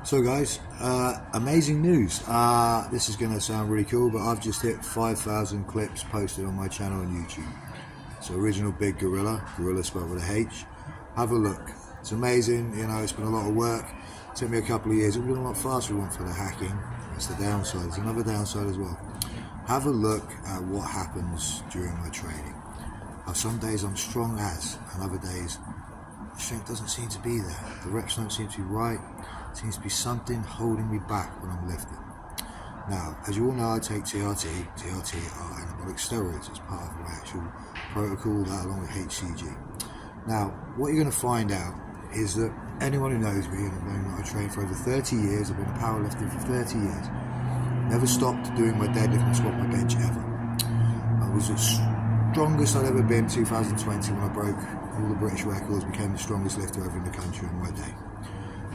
So guys, amazing news. This is going to sound really cool, but I've just hit 5,000 clips posted on my channel on YouTube. So Original.Big.Gorillah, Gorilla spelled with a H. Have a look. It's amazing, you know, it's been a lot of work. It took me a couple of years. It would have been a lot faster if it weren't for the hacking. That's the downside. There's another downside as well. Have a look at what happens during my training. Now, some days I'm strong as, and other days the strength doesn't seem to be there. The reps don't seem to be right. There seems to be something holding me back when I'm lifting. Now, as you all know, I take TRT. TRT are anabolic steroids as part of my actual protocol, that along with HCG. Now, what you're going to find out is that anyone who knows me, and I've known that I trained for over 30 years, I've been a powerlifter for 30 years, never stopped doing my deadlift, my squat, my bench ever. I was the strongest I'd ever been 2020 when I broke all the British records, became the strongest lifter ever in the country on my day.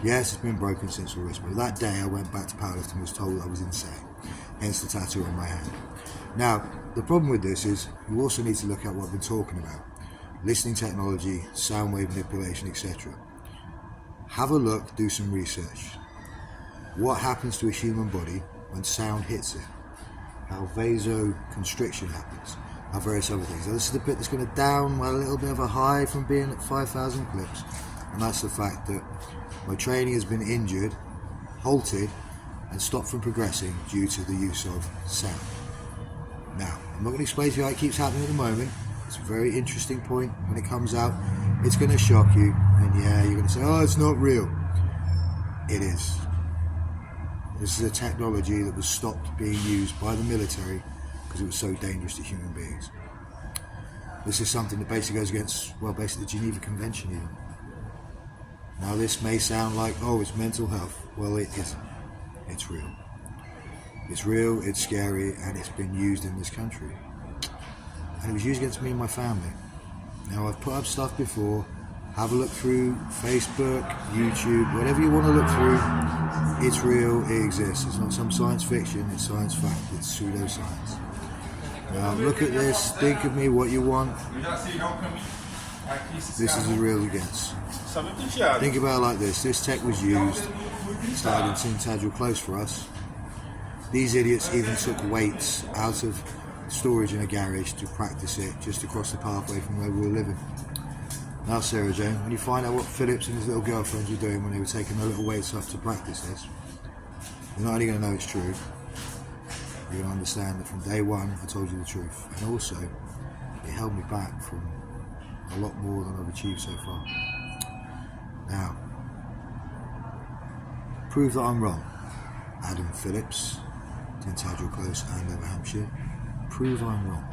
Yes, it's been broken since all this, but that day I went back to powerlifting and was told I was insane, hence the tattoo on my hand. Now, the problem with this is you also need to look at what I've been talking about. Listening technology, sound wave manipulation, etc. Have a look, do some research. What happens to a human body when sound hits it? How vasoconstriction happens? How various other things. Now, this is the bit that's going to down a little bit of a high from being at 5,000 clips, and that's the fact that my training has been injured, halted, and stopped from progressing due to the use of sound. Now, I'm not going to explain to you how it keeps happening at the moment. It's a very interesting point. When it comes out, it's going to shock you, and yeah, you're going to say, oh, it's not real. It is. This is a technology that was stopped being used by the military because it was so dangerous to human beings. This is something that basically goes against, well, basically the Geneva Convention even. Now this may sound like, oh, it's mental health. Well, it isn't. It's real. It's real, it's scary, and it's been used in this country. And it was used against me and my family. Now, I've put up stuff before. Have a look through Facebook, YouTube, whatever you want to look through. It's real, it exists. It's not some science fiction, it's science fact, it's pseudoscience. Now, look at this, think of me what you want. This is as real as it gets. Think about it like this. This tech was used, started in Tintagel close for us. These idiots even took weights out of storage in a garage to practice it just across the pathway from where we were living. Now, Sarah Jane, when you find out what Phillips and his little girlfriends were doing when they were taking their little weights up to practice this, you're not only going to know it's true, you're going to understand that from day one I told you the truth. And also, it held me back from a lot more than I've achieved so far. Now, prove that I'm wrong. Adam Phillips, Tintagel Close, Andover, Hampshire. Prove I'm wrong.